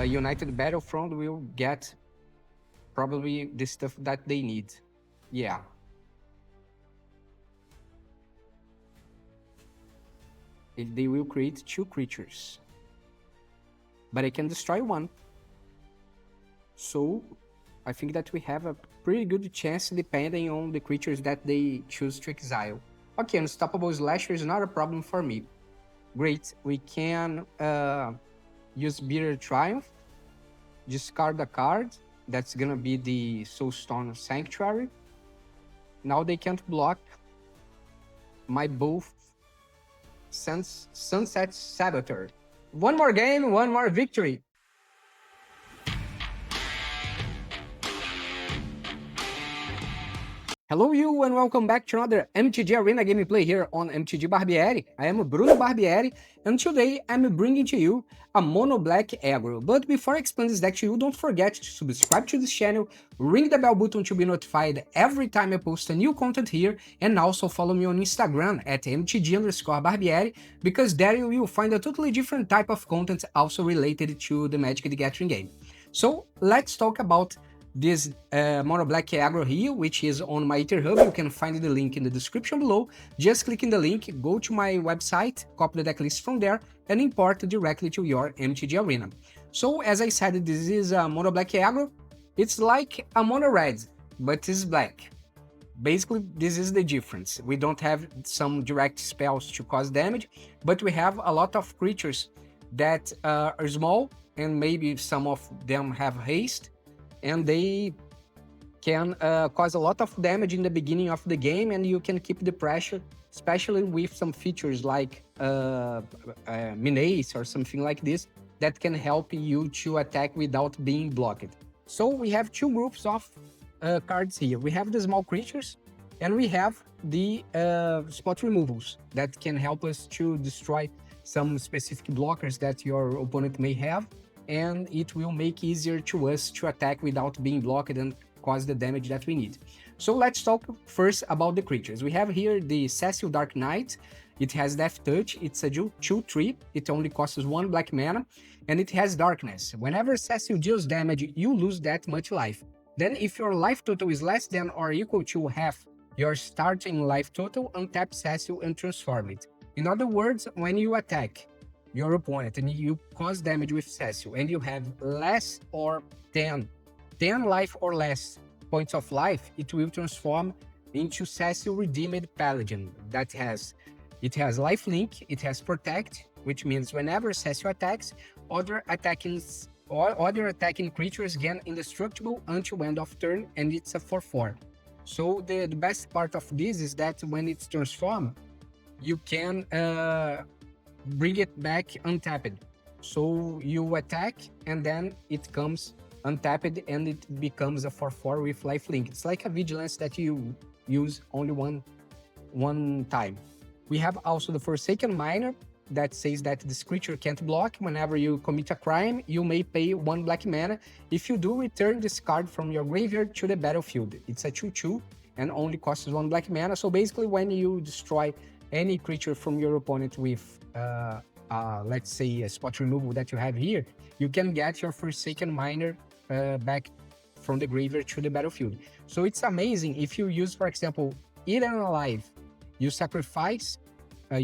United Battlefront will get probably the stuff that they need. Yeah. They will create 2 creatures. But I can destroy 1. So I think that we have a pretty good chance depending on the creatures that they choose to exile. Okay, Unstoppable Slasher is not a problem for me. Great, we can use Bitter Triumph, discard a card, that's gonna be the Soulstone Sanctuary. Now they can't block my both Sunset Saboteur. One more game, one more victory. Hello you and welcome back to another MTG Arena gameplay here on MTG Barbieri. I am Bruno Barbieri and today I'm bringing to you a mono black aggro. But before I explain this deck to you, don't forget to subscribe to this channel, ring the bell button to be notified every time I post a new content here, and also follow me on Instagram at MTG_Barbieri, because there you will find a totally different type of content also related to the Magic the Gathering game. So let's talk about this mono black aggro here, which is on my EtherHub. You can find the link in the description below. Just click in the link, go to my website, copy the deck list from there, and import directly to your MTG Arena. So as I said, this is a mono black aggro. It's like a mono red, but it's black. Basically, this is the difference. We don't have some direct spells to cause damage, but we have a lot of creatures that are small, and maybe some of them have haste, and they can cause a lot of damage in the beginning of the game, and you can keep the pressure, especially with some features like Menace or something like this, that can help you to attack without being blocked. So we have 2 groups of cards here. We have the small creatures, and we have the spot removals that can help us to destroy some specific blockers that your opponent may have, and it will make easier to us to attack without being blocked and cause the damage that we need. So let's talk first about the creatures. We have here the Cecil Dark Knight. It has Death Touch, it's a 2/3, it only costs 1 black mana, and it has Darkness. Whenever Cecil deals damage, you lose that much life. Then if your life total is less than or equal to half your starting life total, untap Cecil and transform it. In other words, when you attack your opponent and you cause damage with Cecil and you have less or 10 life or less points of life, it will transform into Cecil Redeemed Paladin. It has lifelink, it has protect, which means whenever Cecil attacks, other attacking creatures gain indestructible until end of turn, and it's a 4/4. So the best part of this is that when it's transformed, you can bring it back untapped. So you attack and then it comes untapped and it becomes a 4/4 with lifelink. It's like a vigilance that you use only one time. We have also the Forsaken Miner that says that this creature can't block. Whenever you commit a crime, you may pay 1 black mana. If you do, return this card from your graveyard to the battlefield. It's a 2/2 and only costs 1 black mana. So basically, when you destroy any creature from your opponent with, let's say, a spot removal that you have here, you can get your Forsaken Miner back from the graveyard to the battlefield. So it's amazing. If you use, for example, Eaten Alive, you sacrifice,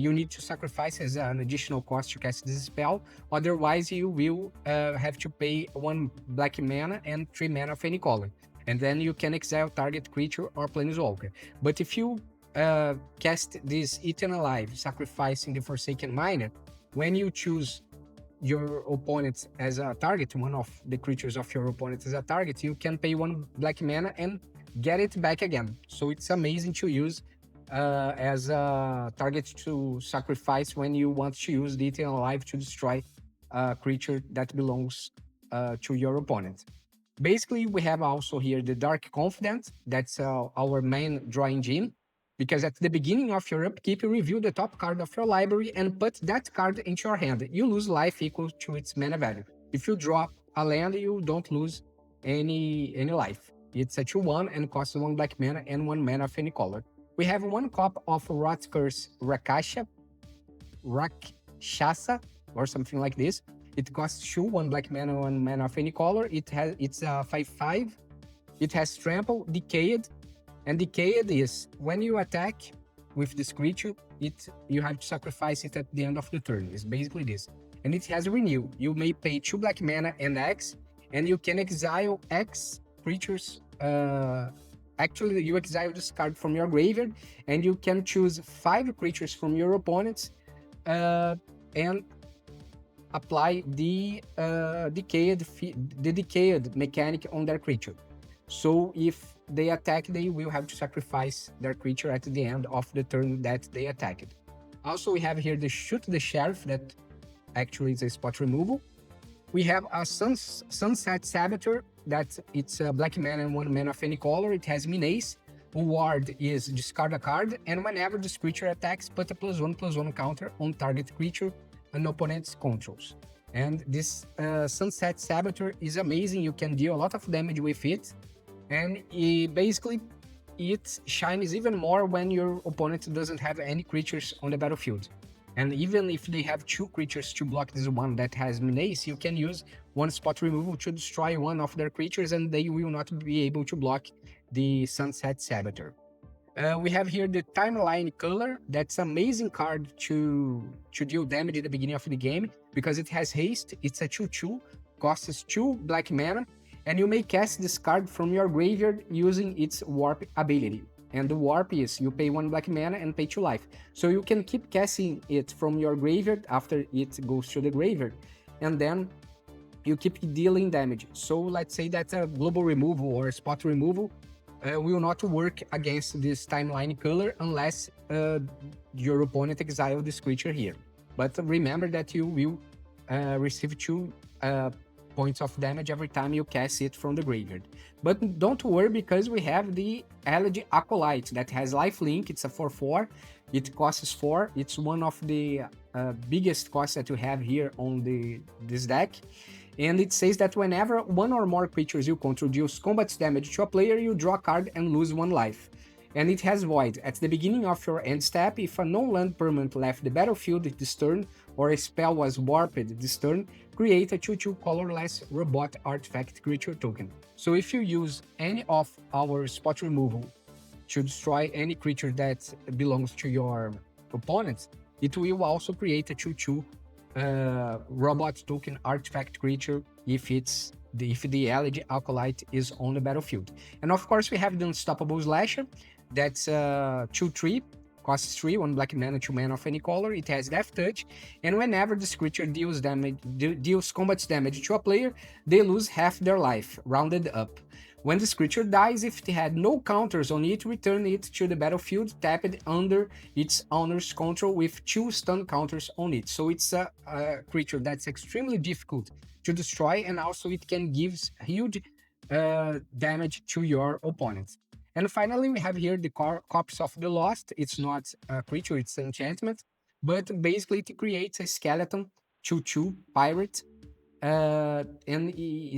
you need to sacrifice as an additional cost to cast this spell. Otherwise, you will have to pay 1 black mana and 3 mana of any color. And then you can exile target creature or planeswalker. But if you cast this Eaten Alive, sacrificing the Forsaken Miner, when you choose your opponent as a target, one of the creatures of your opponent as a target, you can pay 1 black mana and get it back again. So it's amazing to use as a target to sacrifice when you want to use the Eaten Alive to destroy a creature that belongs to your opponent. Basically, we have also here the Dark Confidant. That's our main draw engine, because at the beginning of your upkeep, you review the top card of your library and put that card into your hand. You lose life equal to its mana value. If you drop a land, you don't lose any life. It's a 2/1 and costs 1 black mana and 1 mana of any color. We have 1 copy of Rot Curse Rakshasa, or something like this. It costs 2, 1 black mana, 1 mana of any color. It's a 5/5. It has trample, decayed, and decayed is when you attack with this creature, you have to sacrifice it at the end of the turn. It's basically this. And it has renew. You may pay 2 black mana and X, and you can exile X creatures. Actually, you exile this card from your graveyard, and you can choose 5 creatures from your opponents, and apply the decayed mechanic on their creature. So if they attack, they will have to sacrifice their creature at the end of the turn that they attacked. Also, we have here the Shoot the Sheriff, that actually is a spot removal. We have a Sunset Saboteur, that it's a black mana and 1 mana of any color. It has Menace. Ward is discard a card, and whenever this creature attacks, put a +1/+1 counter on target creature an opponent's controls. And this Sunset Saboteur is amazing. You can deal a lot of damage with it, and it shines even more when your opponent doesn't have any creatures on the battlefield. And even if they have 2 creatures to block this one that has Menace, you can use 1 spot removal to destroy one of their creatures, and they will not be able to block the Sunset Saboteur. We have here the Timeline Culler. That's an amazing card to deal damage at the beginning of the game, because it has haste. It's a 2/2, costs 2 black mana, and you may cast this card from your graveyard using its Warp ability. And the Warp is, you pay 1 black mana and pay 2 life. So you can keep casting it from your graveyard after it goes to the graveyard, and then you keep dealing damage. So let's say that a global removal or spot removal will not work against this Timeline Culler unless your opponent exile this creature here. But remember that you will receive 2 points of damage every time you cast it from the graveyard. But don't worry, because we have the Elegy Acolyte that has lifelink. It's a 4/4. It costs 4. It's one of the biggest costs that you have here on this deck. And it says that whenever 1 or more creatures you control deals combat damage to a player, you draw a card and lose 1 life. And it has Void. At the beginning of your end step, if a non-land permanent left the battlefield this turn, or a spell was warped this turn, create a 2/2 colorless robot artifact creature token. So if you use any of our spot removal to destroy any creature that belongs to your opponents, it will also create a 2/2 robot token artifact creature if the Elegy Acolyte is on the battlefield. And of course, we have the Unstoppable Slasher. That's 2/3, costs 3, 1 black mana, 2 mana of any color. It has Death Touch, and whenever this creature deals combat damage to a player, they lose half their life, rounded up. When this creature dies, if it had no counters on it, return it to the battlefield tapped under its owner's control with 2 stun counters on it. So it's a creature that's extremely difficult to destroy, and also it can give huge damage to your opponents. And finally, we have here the Corpse of the Lost. It's not a creature, it's an enchantment, but basically it creates a skeleton 2/2 pirate. And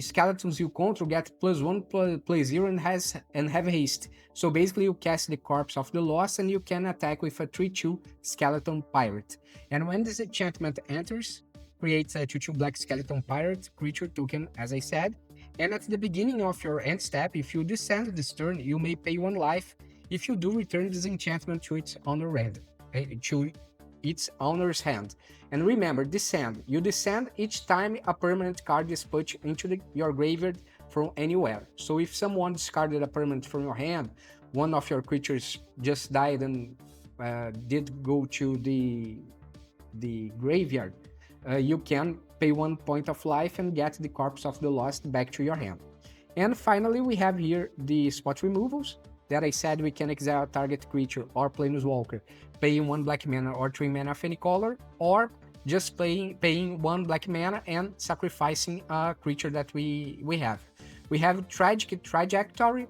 skeletons you control get +1/+0 and have haste. So basically you cast the Corpse of the Lost and you can attack with a 3/2 skeleton pirate. And when this enchantment enters, creates a 2/2 black skeleton pirate creature token, as I said. And at the beginning of your end step, if you descend this turn, you may pay 1 life. If you do, return this enchantment to its owner's hand. And remember, descend. You descend each time a permanent card is put into your graveyard from anywhere. So if someone discarded a permanent from your hand, one of your creatures just died and did go to the graveyard, you can pay 1 point of life and get the Corpse of the Lost back to your hand. And finally, we have here the spot removals that I said we can exile a target creature or Planeswalker, paying 1 black mana or 3 mana of any color, or just paying 1 black mana and sacrificing a creature that we have. We have Tragic Trajectory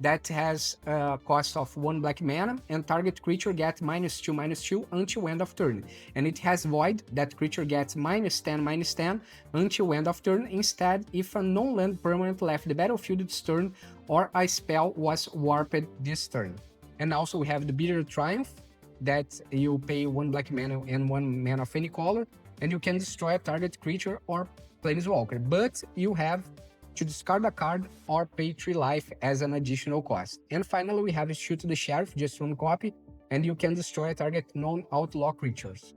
that has a cost of 1 black mana, and target creature gets -2/-2 until end of turn. And it has Void, that creature gets -10/-10 until end of turn. Instead, if a non-land permanent left the battlefield this turn, or a spell was warped this turn. And also we have the Bitter Triumph, that you pay 1 black mana and 1 mana of any color, and you can destroy a target creature or planeswalker, but you have to discard a card or pay 3 life as an additional cost. And finally, we have Shoot the Sheriff, just 1 copy, and you can destroy a target non-outlaw creatures.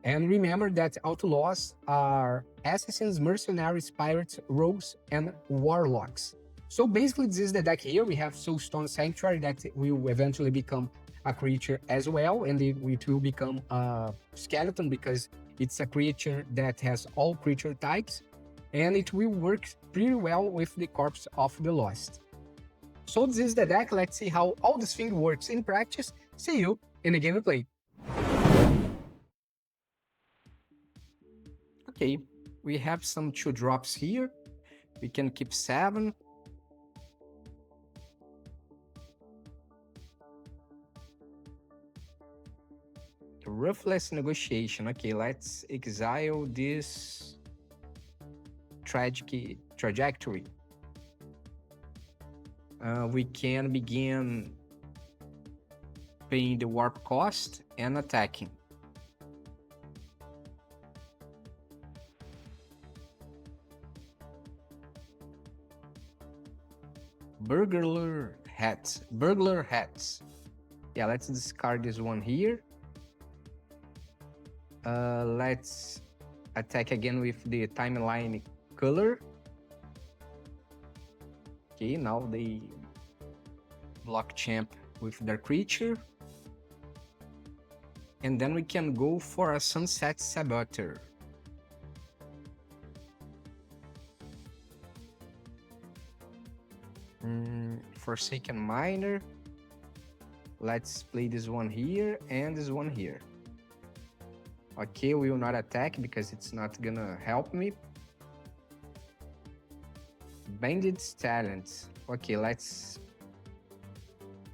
And remember that outlaws are assassins, mercenaries, pirates, rogues, and warlocks. So basically, this is the deck here. We have Soulstone Sanctuary that will eventually become a creature as well, and it will become a skeleton because it's a creature that has all creature types, and it will work pretty well with the Corpse of the Lost. So this is the deck. Let's see how all this thing works in practice. See you in the gameplay. Okay, we have some 2-drops here. We can keep 7. Ruthless Negotiation. Okay, let's exile this trajectory. We can begin paying the warp cost and attacking. Burglar hats. Yeah, let's discard this one here. Let's attack again with the Timeline Culler. Okay, now they block champ with their creature. And then we can go for a Sunset Saboteur. Forsaken Miner. Let's play this one here and this one here. Okay, we will not attack because it's not gonna help me. Bandit's Talent. Okay, let's...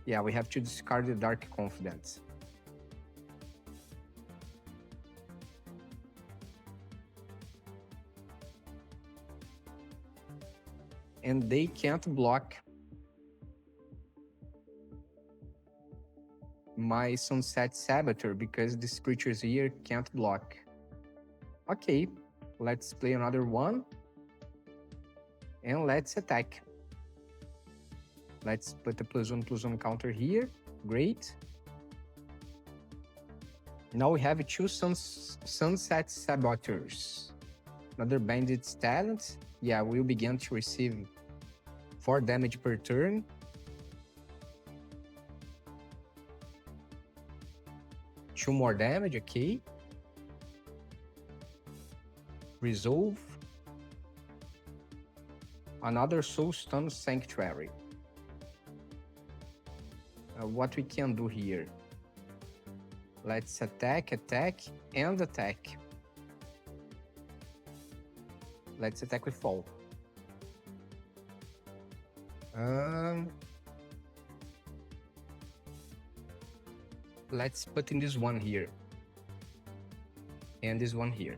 Yeah, we have to discard the Dark Confidant. And they can't block my Sunset Saboteur because these creatures here can't block. Okay, let's play another one. And let's attack. Let's put the +1/+1 counter here. Great. Now we have 2 Sunset Saboteurs. Another Bandit's Talent. Yeah, we'll begin to receive 4 damage per turn. Two more damage, okay. Resolve. Another Soulstone Sanctuary. What we can do here? Let's attack, and attack. Let's attack with fall. Let's put in this one here. And this one here.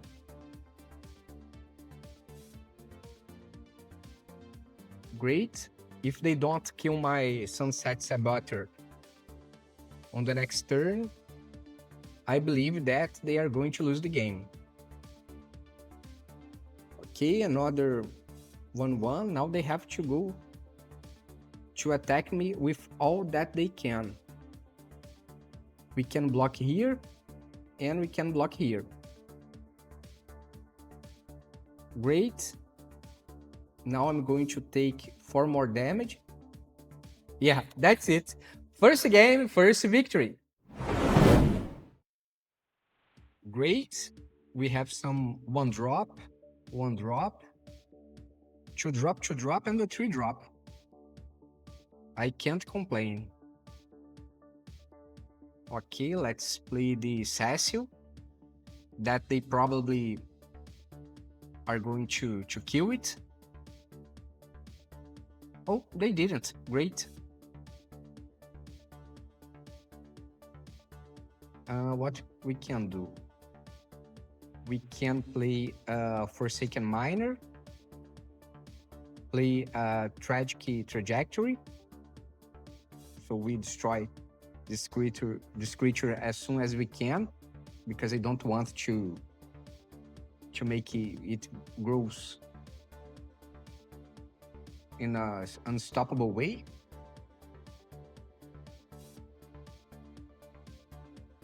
Great. If they don't kill my Sunset Saboteur on the next turn, I believe that they are going to lose the game. Okay, another 1/1. Now they have to go to attack me with all that they can. We can block here, and we can block here. Great. Now I'm going to take 4 more damage. Yeah, that's it. First game, first victory. Great. We have some 1-drop, 2-drop, 2-drop, and a 3-drop. I can't complain. Okay, let's play the Cecil. That they probably are going to kill it. Oh, they didn't. Great. What we can do? We can play Forsaken Miner. Play Tragic Trajectory. So we destroy this creature as soon as we can, because I don't want to to make it grows in a unstoppable way.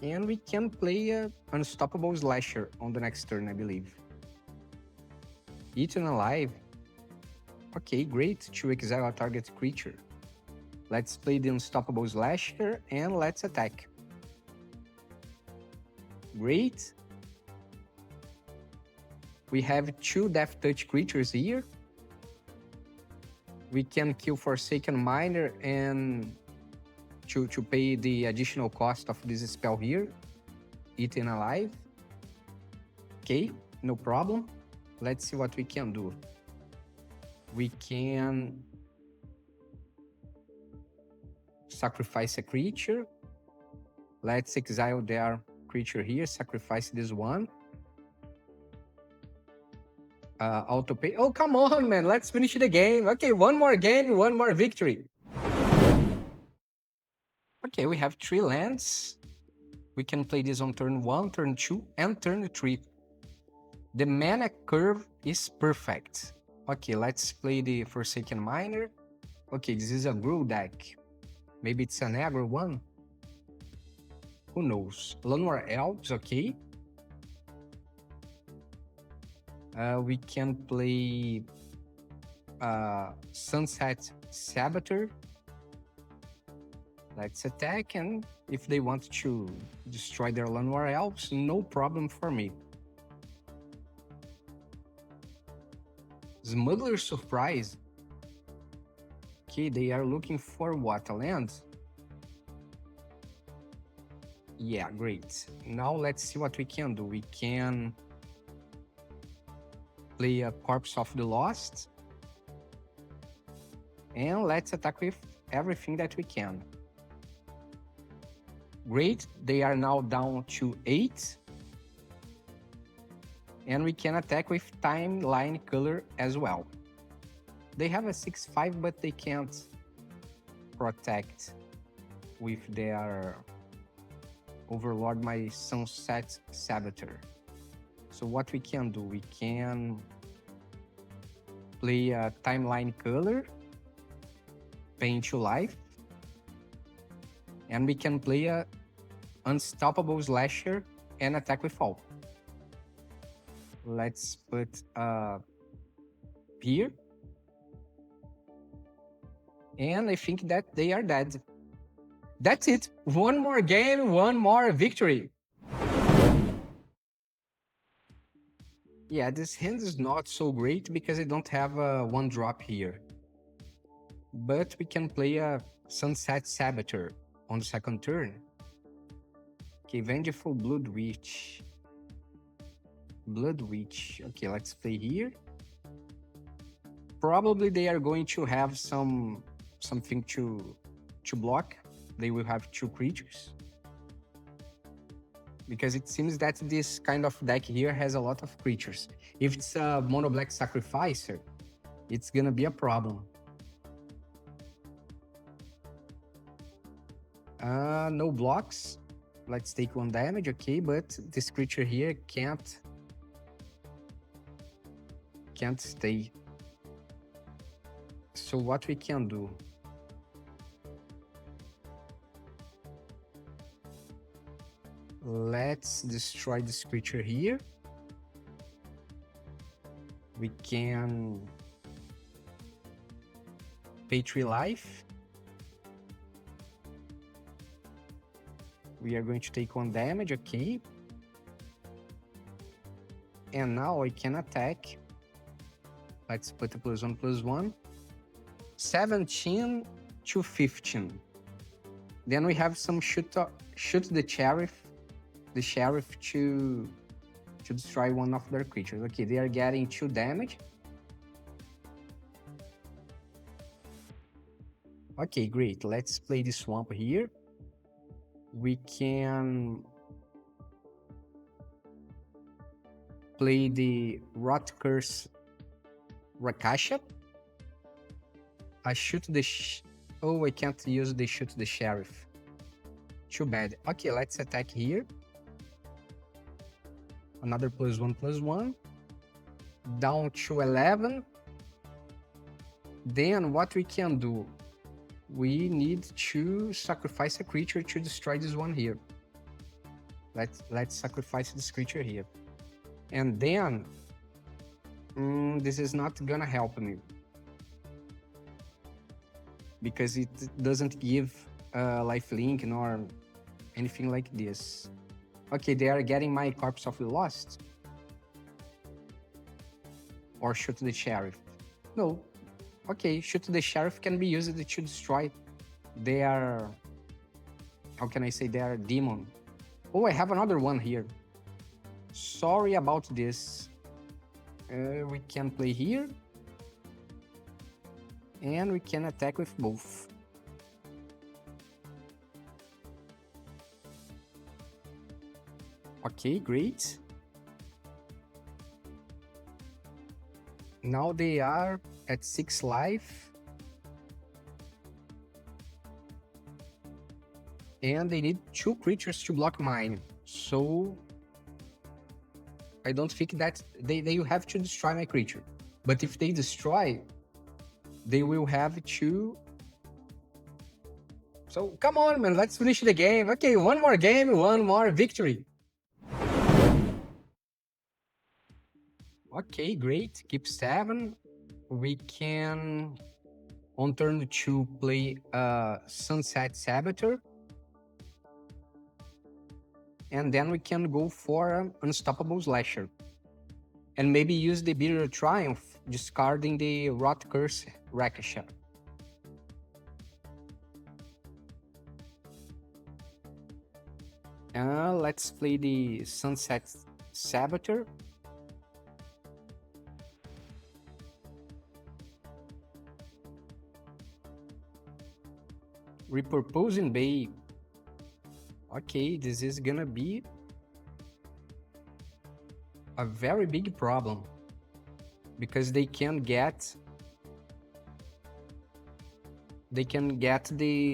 And we can play a Unstoppable Slasher on the next turn, I believe. Eaten alive. Okay, great. To exile a target creature. Let's play the Unstoppable Slasher and let's attack. Great. We have 2 Death Touch creatures here. We can kill Forsaken Miner and to pay the additional cost of this spell here. Eaten alive. Okay, no problem. Let's see what we can do. We can sacrifice a creature. Let's exile their creature here, sacrifice this one. Auto pay. Oh, come on, man. Let's finish the game. Okay, one more game, one more victory. Okay, we have 3 lands. We can play this on turn 1, turn 2, and turn 3. The mana curve is perfect. Okay, let's play the Forsaken Miner. Okay, this is a Aggro deck. Maybe it's an Aggro one. Who knows? Llanowar Elves, okay. We can play Sunset Saboteur. Let's attack, and if they want to destroy their Llanowar Elves, no problem for me. Smuggler's Surprise. Okay, they are looking for what? A land? Yeah, great. Now let's see what we can do. We can play a Corpse of the Lost. And let's attack with everything that we can. Great, they are now down to 8. And we can attack with Timeline Culler as well. They have a 6/5, but they can't protect with their Overlord, my Sunset Saboteur. So what we can do, we can play a Timeline Culler, Paint to Life, and we can play a Unstoppable Slasher and attack with all. Let's put here. And I think that they are dead. That's it. One more game, one more victory. Yeah, this hand is not so great because I don't have a 1-drop here. But we can play a Sunset Saboteur on the second turn. Okay, Vengeful Blood Witch. Blood Witch. Okay, let's play here. Probably they are going to have something to block. They will have 2 creatures. Because it seems that this kind of deck here has a lot of creatures. If it's a mono black sacrificer, it's gonna be a problem. No blocks. Let's take 1 damage, okay, but this creature here can't stay. So what we can do? Let's destroy this creature here. We can pay 3 life. We are going to take 1 damage, okay. And now I can attack. Let's put a +1/+1. 17 to 15. Then we have some shoot the sheriff to destroy one of their creatures. Okay, they are getting 2 damage. Okay, great. Let's play the swamp here. We can play the Rot Curse Rakasha. I shoot the oh, I can't use the shoot the sheriff. Too bad. Okay, let's attack here. Another +1/+1. down to 11. Then what we can do? We need to sacrifice a creature to destroy this one here. Let's sacrifice this creature here. And then this is not gonna help me, because it doesn't give lifelink nor anything like this. Okay, they are getting my Corpse of the Lost. Or Shoot the Sheriff. No. Okay, Shoot the Sheriff can be used to destroy their... How can I say? Their demon. Oh, I have another one here. Sorry about this. We can play here. And we can attack with both. Okay, great. Now they are at 6 life. And they need 2 creatures to block mine. So I don't think that they will have to destroy my creature. But if they destroy, they will have to... So come on, man, let's finish the game. Okay, one more game, one more victory. Okay, great. Keep 7. We can, on turn 2, play Sunset Saboteur. And then we can go for Unstoppable Slasher. And maybe use the Bitter Triumph, discarding the Rot Curse Rakasha. Let's play the Sunset Saboteur. Repurposing Bay. Okay, this is gonna be a very big problem, because they can get the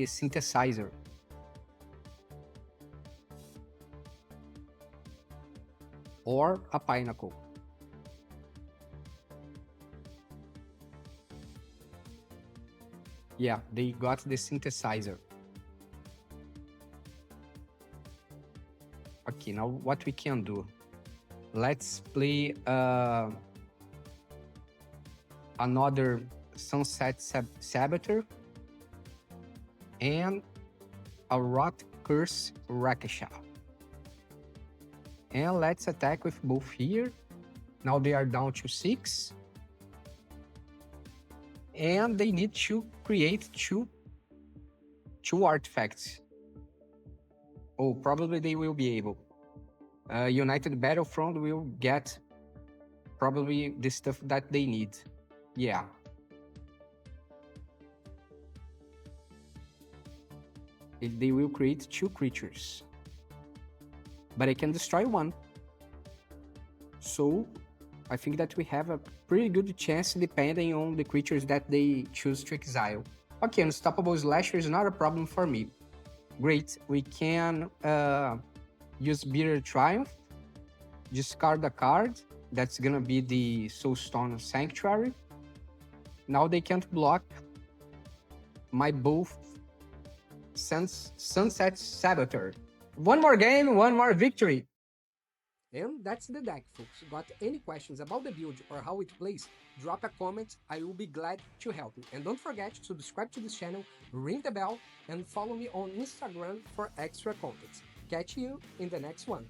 synthesizer. Or a Pinnacle. Yeah, they got the synthesizer. Okay, now what we can do? Let's play another Sunset Saboteur and a Rot Curse Rakasha. And let's attack with both here. Now they are down to 6. And they need to create two artifacts. Oh, probably they will be able. United Battlefront will get probably the stuff that they need. Yeah. They will create 2 creatures. But I can destroy 1. So I think that we have a pretty good chance depending on the creatures that they choose to exile. Okay, Unstoppable Slasher is not a problem for me. Great, we can use Bitter Triumph, discard a card, that's gonna be the Soulstone Sanctuary. Now they can't block my both Sunset Saboteur. One more game, one more victory. And that's the deck, folks. Got any questions about the build or how it plays? Drop a comment, I will be glad to help you. And don't forget to subscribe to this channel, ring the bell, and follow me on Instagram for extra content. Catch you in the next one.